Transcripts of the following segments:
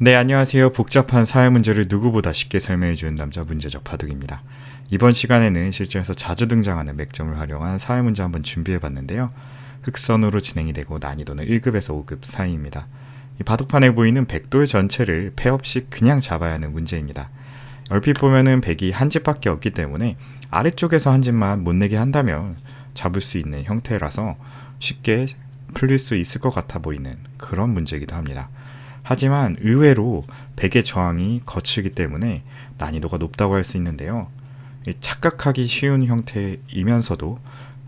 네, 안녕하세요. 복잡한 사회 문제를 누구보다 쉽게 설명해주는 남자 문제적 바둑입니다. 이번 시간에는 실전에서 자주 등장하는 맥점을 활용한 사회 문제 한번 준비해봤는데요. 흑선으로 진행이 되고 난이도는 1급에서 5급 사이입니다. 이 바둑판에 보이는 백도의 전체를 패 없이 그냥 잡아야 하는 문제입니다. 얼핏 보면은 백이 한 집밖에 없기 때문에 아래쪽에서 한 집만 못 내게 한다면 잡을 수 있는 형태라서 쉽게 풀릴 수 있을 것 같아 보이는 그런 문제이기도 합니다. 하지만 의외로 백의 저항이 거칠기 때문에 난이도가 높다고 할 수 있는데요. 착각하기 쉬운 형태이면서도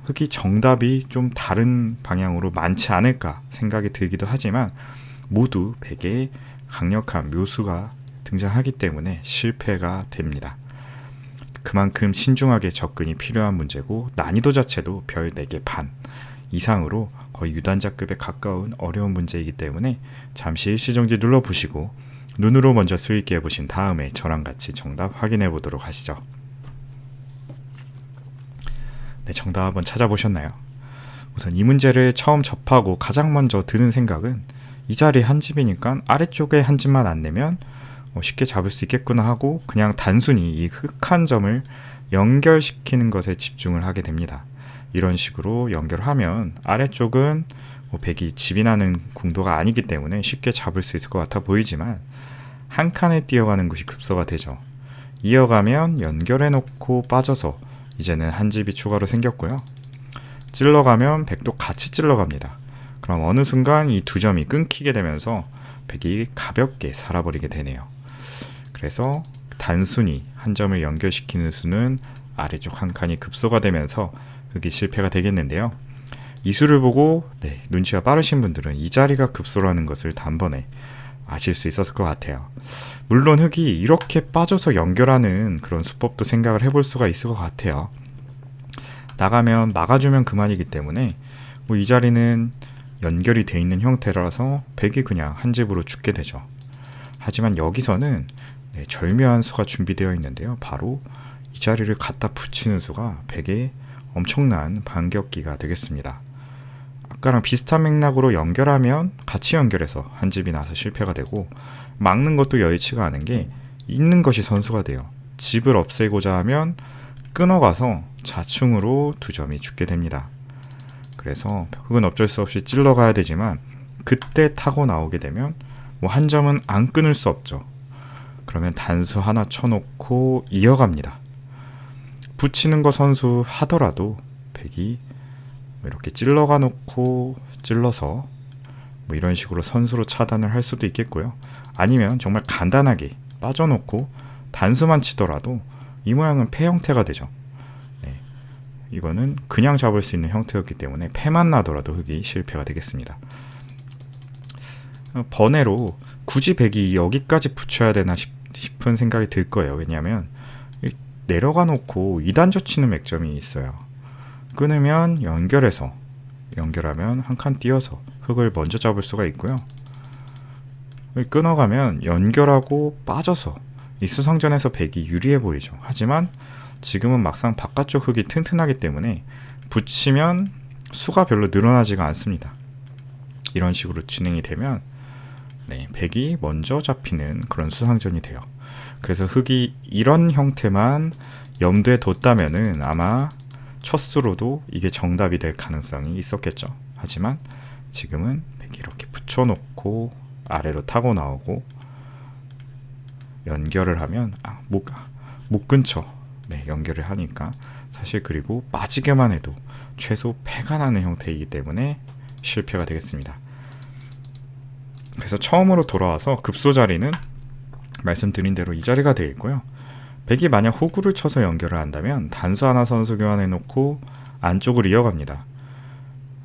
흑이 정답이 좀 다른 방향으로 많지 않을까 생각이 들기도 하지만 모두 백의 강력한 묘수가 등장하기 때문에 실패가 됩니다. 그만큼 신중하게 접근이 필요한 문제고 난이도 자체도 별 4개 반 이상으로 거의 유단자급에 가까운 어려운 문제이기 때문에 잠시 일시정지 눌러보시고 눈으로 먼저 수익기 해보신 다음에 저랑 같이 정답 확인해 보도록 하시죠. 네, 정답 한번 찾아보셨나요? 우선 이 문제를 처음 접하고 가장 먼저 드는 생각은 이 자리 한 집이니까 아래쪽에 한 집만 안 내면 쉽게 잡을 수 있겠구나 하고 그냥 단순히 이 흑한 점을 연결시키는 것에 집중을 하게 됩니다. 이런 식으로 연결하면 아래쪽은 백이 집이 나는 궁도가 아니기 때문에 쉽게 잡을 수 있을 것 같아 보이지만 한 칸에 뛰어가는 것이 급소가 되죠. 이어가면 연결해 놓고 빠져서 이제는 한 집이 추가로 생겼고요. 찔러가면 백도 같이 찔러갑니다. 그럼 어느 순간 이 두 점이 끊기게 되면서 백이 가볍게 살아버리게 되네요. 그래서 단순히 한 점을 연결시키는 수는 아래쪽 한 칸이 급소가 되면서 흑이 실패가 되겠는데요. 이 수를 보고 눈치가 빠르신 분들은 이 자리가 급소라는 것을 단번에 아실 수 있었을 것 같아요. 물론 흑이 이렇게 빠져서 연결하는 그런 수법도 생각을 해볼 수가 있을 것 같아요. 나가면 막아주면 그만이기 때문에 이 자리는 연결이 돼 있는 형태라서 백이 그냥 한 집으로 죽게 되죠. 하지만 여기서는 절묘한 수가 준비되어 있는데요. 바로 이 자리를 갖다 붙이는 수가 백의 엄청난 반격기가 되겠습니다. 아까랑 비슷한 맥락으로 연결하면 같이 연결해서 한 집이 나서 실패가 되고 막는 것도 여의치가 않은 게 있는 것이 선수가 돼요. 집을 없애고자 하면 끊어가서 자충으로 두 점이 죽게 됩니다. 그래서 흑은 어쩔 수 없이 찔러가야 되지만 그때 타고 나오게 되면 한 점은 안 끊을 수 없죠. 그러면 단수 하나 쳐놓고 이어갑니다. 붙이는 거 선수 하더라도 백이 이렇게 찔러가 놓고 찔러서 이런 식으로 선수로 차단을 할 수도 있겠고요. 아니면 정말 간단하게 빠져놓고 단수만 치더라도 이 모양은 패 형태가 되죠. 이거는 그냥 잡을 수 있는 형태였기 때문에 패만 나더라도 흑이 실패가 되겠습니다. 번외로 굳이 백이 여기까지 붙여야 되나 싶은 생각이 들 거예요. 왜냐하면 내려가 놓고 2단 젖히는 맥점이 있어요. 끊으면 연결하면 한 칸 띄어서 흑을 먼저 잡을 수가 있고요. 끊어가면 연결하고 빠져서 이 수성전에서 백이 유리해 보이죠. 하지만 지금은 막상 바깥쪽 흑이 튼튼하기 때문에 붙이면 수가 별로 늘어나지가 않습니다. 이런 식으로 진행이 되면 백이 먼저 잡히는 그런 수상전이 돼요. 그래서 흑이 이런 형태만 염두에 뒀다면은 아마 첫 수로도 이게 정답이 될 가능성이 있었겠죠. 하지만 지금은 백이 이렇게 붙여놓고 아래로 타고 나오고 연결을 하면 목 근처 연결을 하니까 사실 그리고 빠지게만 해도 최소 패가 나는 형태이기 때문에 실패가 되겠습니다. 그래서 처음으로 돌아와서 급소 자리는 말씀드린 대로 이 자리가 되겠고요. 백이 만약 호구를 쳐서 연결을 한다면 단수 하나 선수 교환해 놓고 안쪽을 이어갑니다.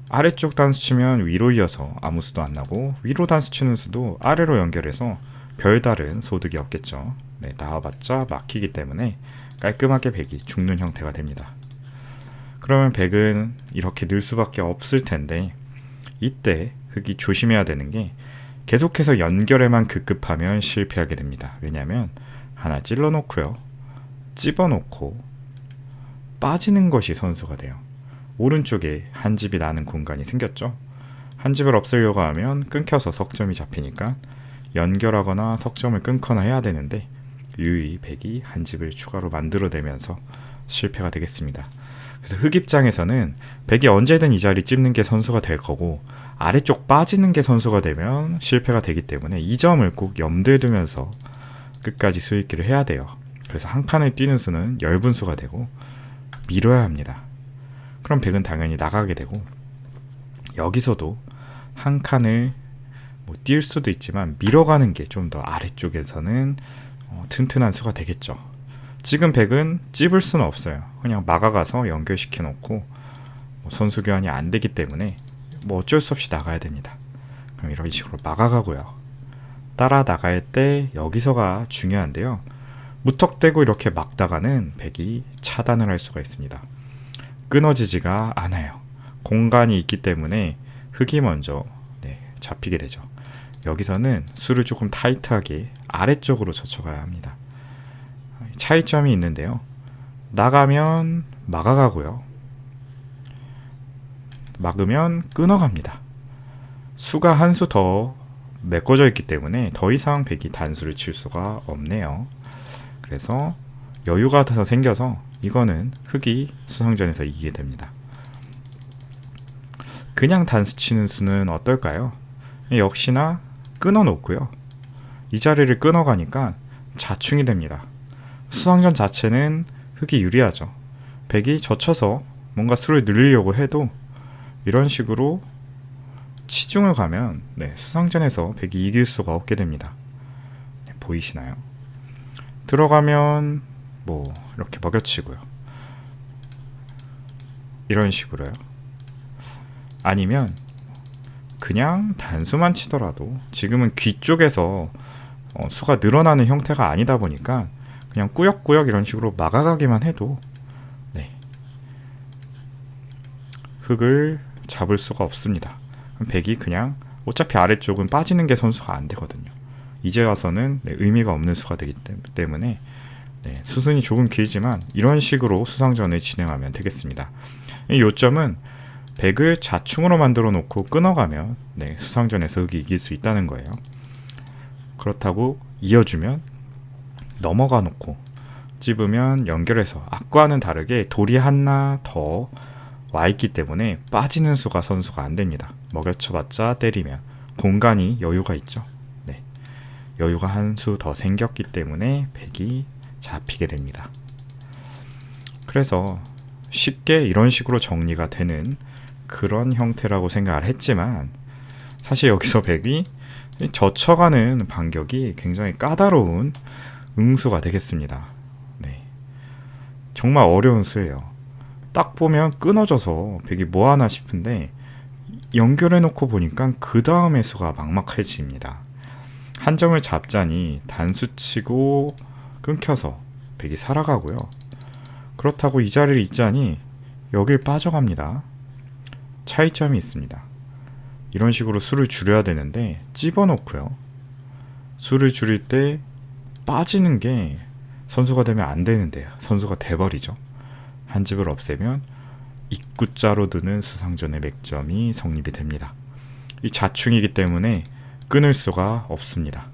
아래쪽 단수 치면 위로 이어서 아무 수도 안 나고 위로 단수 치는 수도 아래로 연결해서 별다른 소득이 없겠죠. 나와봤자 막히기 때문에 깔끔하게 백이 죽는 형태가 됩니다. 그러면 백은 이렇게 늘 수밖에 없을 텐데 이때 흑이 조심해야 되는 게 계속해서 연결에만 급급하면 실패하게 됩니다. 왜냐하면 하나 찔러놓고요. 찝어놓고 빠지는 것이 선수가 돼요. 오른쪽에 한 집이 나는 공간이 생겼죠. 한 집을 없애려고 하면 끊겨서 석점이 잡히니까 연결하거나 석점을 끊거나 해야 되는데 유유히 백이 한 집을 추가로 만들어내면서 실패가 되겠습니다. 그래서 흑 입장에서는 백이 언제든 이 자리 찝는 게 선수가 될 거고 아래쪽 빠지는 게 선수가 되면 실패가 되기 때문에 이 점을 꼭 염두에 두면서 끝까지 수익기를 해야 돼요. 그래서 한 칸을 뛰는 수는 열분수가 되고 밀어야 합니다. 그럼 백은 당연히 나가게 되고 여기서도 한 칸을 뛸 수도 있지만 밀어가는 게 좀 더 아래쪽에서는 튼튼한 수가 되겠죠. 지금 백은 찝을 수는 없어요. 그냥 막아가서 연결시켜 놓고 선수 교환이 안 되기 때문에 어쩔 수 없이 나가야 됩니다. 그럼 이런 식으로 막아가고요. 따라 나갈 때 여기서가 중요한데요. 무턱대고 이렇게 막다가는 백이 차단을 할 수가 있습니다. 끊어지지가 않아요. 공간이 있기 때문에 흑이 먼저 잡히게 되죠. 여기서는 수를 조금 타이트하게 아래쪽으로 젖혀가야 합니다. 차이점이 있는데요. 나가면 막아가고요. 막으면 끊어갑니다. 수가 한 수 더 메꿔져 있기 때문에 더 이상 백이 단수를 칠 수가 없네요. 그래서 여유가 더 생겨서 이거는 흑이 수성전에서 이기게 됩니다. 그냥 단수 치는 수는 어떨까요? 역시나 끊어 놓고요. 이 자리를 끊어가니까 자충이 됩니다. 수성전 자체는 흑이 유리하죠. 백이 젖혀서 뭔가 수를 늘리려고 해도 이런 식으로 치중을 가면 수성전에서 백이 이길 수가 없게 됩니다. 보이시나요? 들어가면 이렇게 먹여치고요. 이런 식으로요. 아니면 그냥 단수만 치더라도 지금은 귀 쪽에서 수가 늘어나는 형태가 아니다 보니까 그냥 꾸역꾸역 이런 식으로 막아가기만 해도 흑을 잡을 수가 없습니다. 백이 그냥 어차피 아래쪽은 빠지는 게 선수가 안 되거든요. 이제 와서는 의미가 없는 수가 되기 때문에 수순이 조금 길지만 이런 식으로 수상전을 진행하면 되겠습니다. 이 요점은 백을 자충으로 만들어 놓고 끊어가면 수상전에서 흑이 이길 수 있다는 거예요. 그렇다고 이어주면 넘어가 놓고 찝으면 연결해서 아까와는 다르게 돌이 하나 더 와있기 때문에 빠지는 수가 선수가 안 됩니다. 먹여쳐봤자 때리면 공간이 여유가 있죠. 여유가 한 수 더 생겼기 때문에 백이 잡히게 됩니다. 그래서 쉽게 이런 식으로 정리가 되는 그런 형태라고 생각을 했지만 사실 여기서 백이 젖혀가는 반격이 굉장히 까다로운 응수가 되겠습니다. 정말 어려운 수예요. 딱 보면 끊어져서 백이 뭐하나 싶은데 연결해놓고 보니까 그 다음의 수가 막막해집니다. 한 점을 잡자니 단수치고 끊겨서 백이 살아가고요. 그렇다고 이 자리를 있자니 여길 빠져갑니다. 차이점이 있습니다. 이런 식으로 수를 줄여야 되는데 찝어놓고요. 수를 줄일 때 빠지는 게 선수가 되면 안 되는데 선수가 돼버리죠. 한 집을 없애면 입구자로 드는 수상전의 맥점이 성립이 됩니다. 이 자충이기 때문에 끊을 수가 없습니다.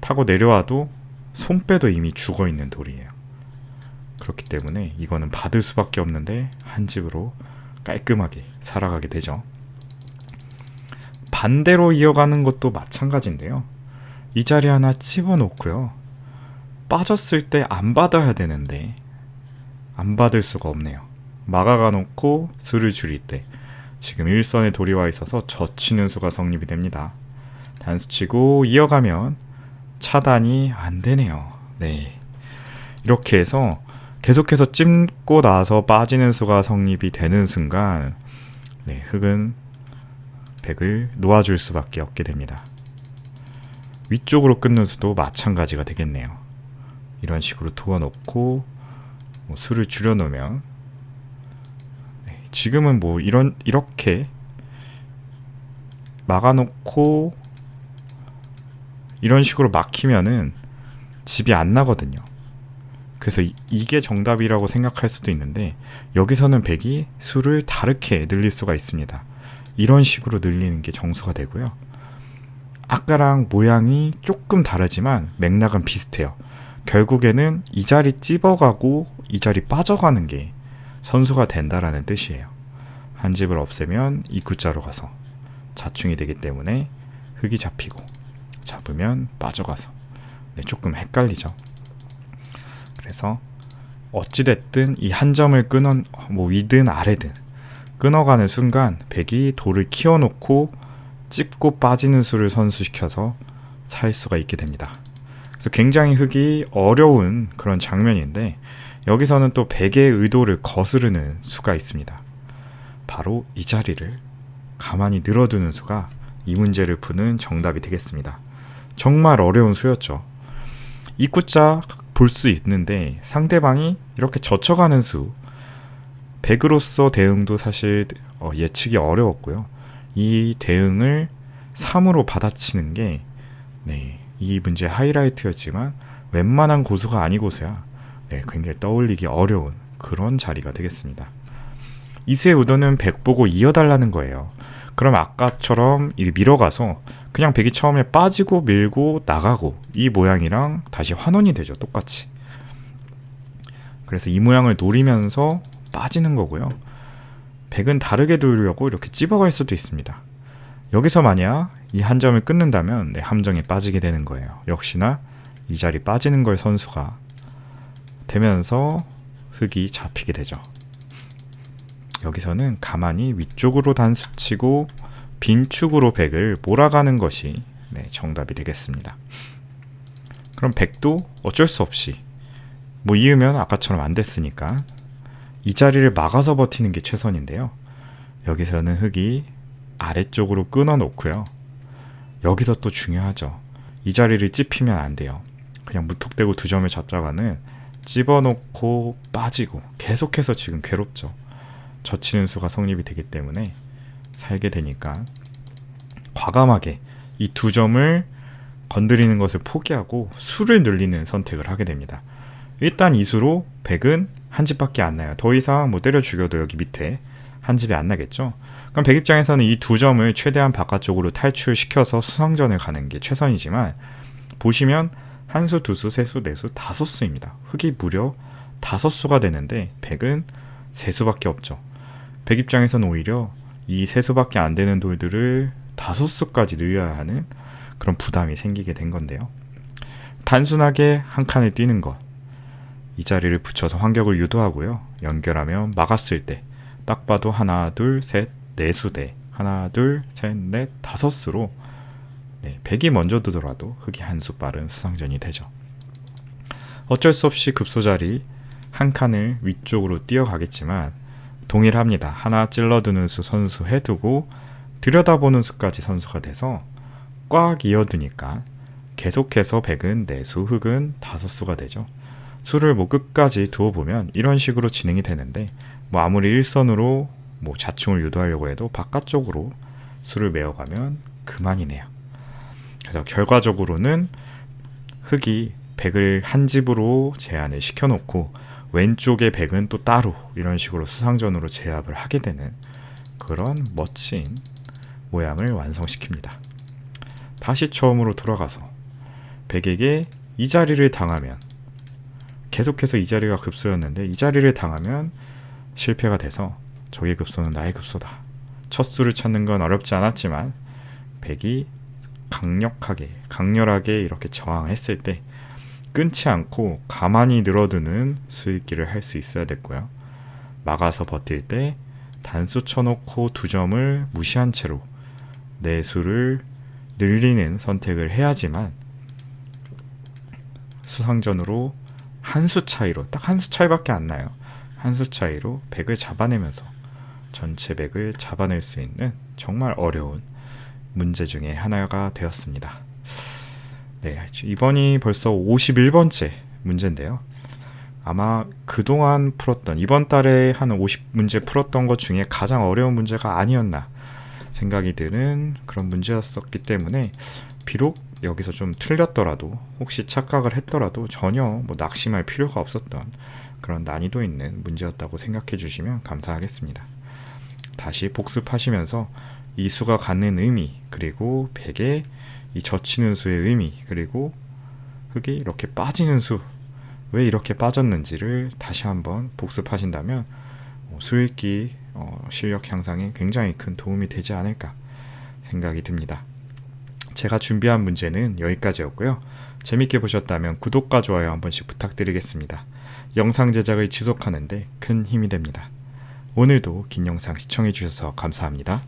타고 내려와도 손빼도 이미 죽어있는 돌이에요. 그렇기 때문에 이거는 받을 수밖에 없는데 한 집으로 깔끔하게 살아가게 되죠. 반대로 이어가는 것도 마찬가지인데요. 이 자리 하나 집어놓고요. 빠졌을 때 안 받아야 되는데 안 받을 수가 없네요. 막아가 놓고 수를 줄일 때 지금 일선에 돌이 와 있어서 젖히는 수가 성립이 됩니다. 단수치고 이어가면 차단이 안 되네요. 이렇게 해서 계속해서 찝고 나서 빠지는 수가 성립이 되는 순간 흑은 백을 놓아줄 수밖에 없게 됩니다. 위쪽으로 끊는 수도 마찬가지가 되겠네요. 이런 식으로 도와놓고 수를 줄여놓으면 지금은 이렇게 막아놓고 이런 식으로 막히면은 집이 안 나거든요. 그래서 이게 정답이라고 생각할 수도 있는데 여기서는 백이 수를 다르게 늘릴 수가 있습니다. 이런 식으로 늘리는 게 정수가 되고요. 아까랑 모양이 조금 다르지만 맥락은 비슷해요. 결국에는 이 자리 찝어가고 이 자리 빠져가는 게 선수가 된다라는 뜻이에요. 한 집을 없애면 입구자로 가서 자충이 되기 때문에 흙이 잡히고, 잡으면 빠져가서. 네, 조금 헷갈리죠. 그래서 어찌됐든 이 한 점을 위든 아래든 끊어가는 순간 백이 돌을 키워놓고 찝고 빠지는 수를 선수시켜서 살 수가 있게 됩니다. 그래서 굉장히 흙이 어려운 그런 장면인데, 여기서는 또 백의 의도를 거스르는 수가 있습니다. 바로 이 자리를 가만히 늘어두는 수가 이 문제를 푸는 정답이 되겠습니다. 정말 어려운 수였죠. 입구자 볼 수 있는데 상대방이 이렇게 젖혀가는 수, 백으로서 대응도 사실 예측이 어려웠고요. 이 대응을 3으로 받아치는 게 이 문제의 하이라이트였지만 웬만한 고수가 아니고서야 굉장히 떠올리기 어려운 그런 자리가 되겠습니다. 이수의 의도는 백 보고 이어달라는 거예요. 그럼 아까처럼 밀어가서 그냥 백이 처음에 빠지고 밀고 나가고 이 모양이랑 다시 환원이 되죠. 똑같이. 그래서 이 모양을 노리면서 빠지는 거고요. 백은 다르게 두려고 이렇게 찝어갈 수도 있습니다. 여기서 만약 이 한 점을 끊는다면 함정에 빠지게 되는 거예요. 역시나 이 자리 빠지는 걸 선수가 되면서 흙이 잡히게 되죠. 여기서는 가만히 위쪽으로 단수치고 빈축으로 백을 몰아가는 것이 정답이 되겠습니다. 그럼 백도 어쩔 수 없이 이으면 아까처럼 안 됐으니까 이 자리를 막아서 버티는 게 최선인데요. 여기서는 흙이 아래쪽으로 끊어 놓고요. 여기서 또 중요하죠. 이 자리를 찝히면 안 돼요. 그냥 무턱대고 두 점을 잡다가는 찝어놓고 빠지고 계속해서 지금 괴롭죠. 젖히는 수가 성립이 되기 때문에 살게 되니까 과감하게 이 두 점을 건드리는 것을 포기하고 수를 늘리는 선택을 하게 됩니다. 일단 이 수로 백은 한 집밖에 안 나요. 더 이상 때려 죽여도 여기 밑에 한 집이 안 나겠죠. 그럼 백 입장에서는 이 두 점을 최대한 바깥쪽으로 탈출시켜서 수성전을 가는 게 최선이지만, 보시면 한 수, 두 수, 세 수, 네 수, 다섯 수입니다. 흙이 무려 다섯 수가 되는데 백은 세 수밖에 없죠. 백 입장에서는 오히려 이 세 수밖에 안 되는 돌들을 다섯 수까지 늘려야 하는 그런 부담이 생기게 된 건데요. 단순하게 한 칸을 띄는 것, 이 자리를 붙여서 환격을 유도하고요. 연결하면 막았을 때 딱 봐도 하나, 둘, 셋, 네 수 대 하나, 둘, 셋, 넷, 다섯 수로 백이 먼저 두더라도 흙이 한 수 빠른 수상전이 되죠. 어쩔 수 없이 급소자리 한 칸을 위쪽으로 뛰어가겠지만 동일합니다. 하나 찔러두는 수 선수 해두고 들여다보는 수까지 선수가 돼서 꽉 이어두니까 계속해서 백은 네 수, 흙은 다섯 수가 되죠. 수를 끝까지 두어보면 이런 식으로 진행이 되는데, 아무리 일선으로 자충을 유도하려고 해도 바깥쪽으로 수를 메어가면 그만이네요. 그래서 결과적으로는 흙이 백을 한 집으로 제한을 시켜놓고 왼쪽의 백은 또 따로 이런 식으로 수상전으로 제압을 하게 되는 그런 멋진 모양을 완성시킵니다. 다시 처음으로 돌아가서 백에게 이 자리를 당하면, 계속해서 이 자리가 급소였는데 이 자리를 당하면 실패가 돼서 적의 급소는 나의 급소다. 첫 수를 찾는 건 어렵지 않았지만 백이 강렬하게 이렇게 저항했을 때 끊지 않고 가만히 늘어두는 수익기를 할 수 있어야 됐고요. 막아서 버틸 때 단수 쳐놓고 두 점을 무시한 채로 내 수를 늘리는 선택을 해야지만 수상전으로 한 수 차이로, 딱 한 수 차이밖에 안 나요. 한 수 차이로 백을 잡아내면서 전체 백을 잡아낼 수 있는 정말 어려운 문제 중에 하나가 되었습니다. 이번이 벌써 51번째 문제인데요. 아마 그동안 풀었던, 이번 달에 한 50문제 풀었던 것 중에 가장 어려운 문제가 아니었나 생각이 드는 그런 문제였었기 때문에, 비록 여기서 좀 틀렸더라도, 혹시 착각을 했더라도 전혀 낙심할 필요가 없었던 그런 난이도 있는 문제였다고 생각해 주시면 감사하겠습니다. 다시 복습하시면서 이 수가 갖는 의미, 그리고 백의 이 젖히는 수의 의미, 그리고 흙이 이렇게 빠지는 수, 왜 이렇게 빠졌는지를 다시 한번 복습하신다면 수읽기 실력 향상에 굉장히 큰 도움이 되지 않을까 생각이 듭니다. 제가 준비한 문제는 여기까지였고요. 재밌게 보셨다면 구독과 좋아요 한 번씩 부탁드리겠습니다. 영상 제작을 지속하는데 큰 힘이 됩니다. 오늘도 긴 영상 시청해주셔서 감사합니다.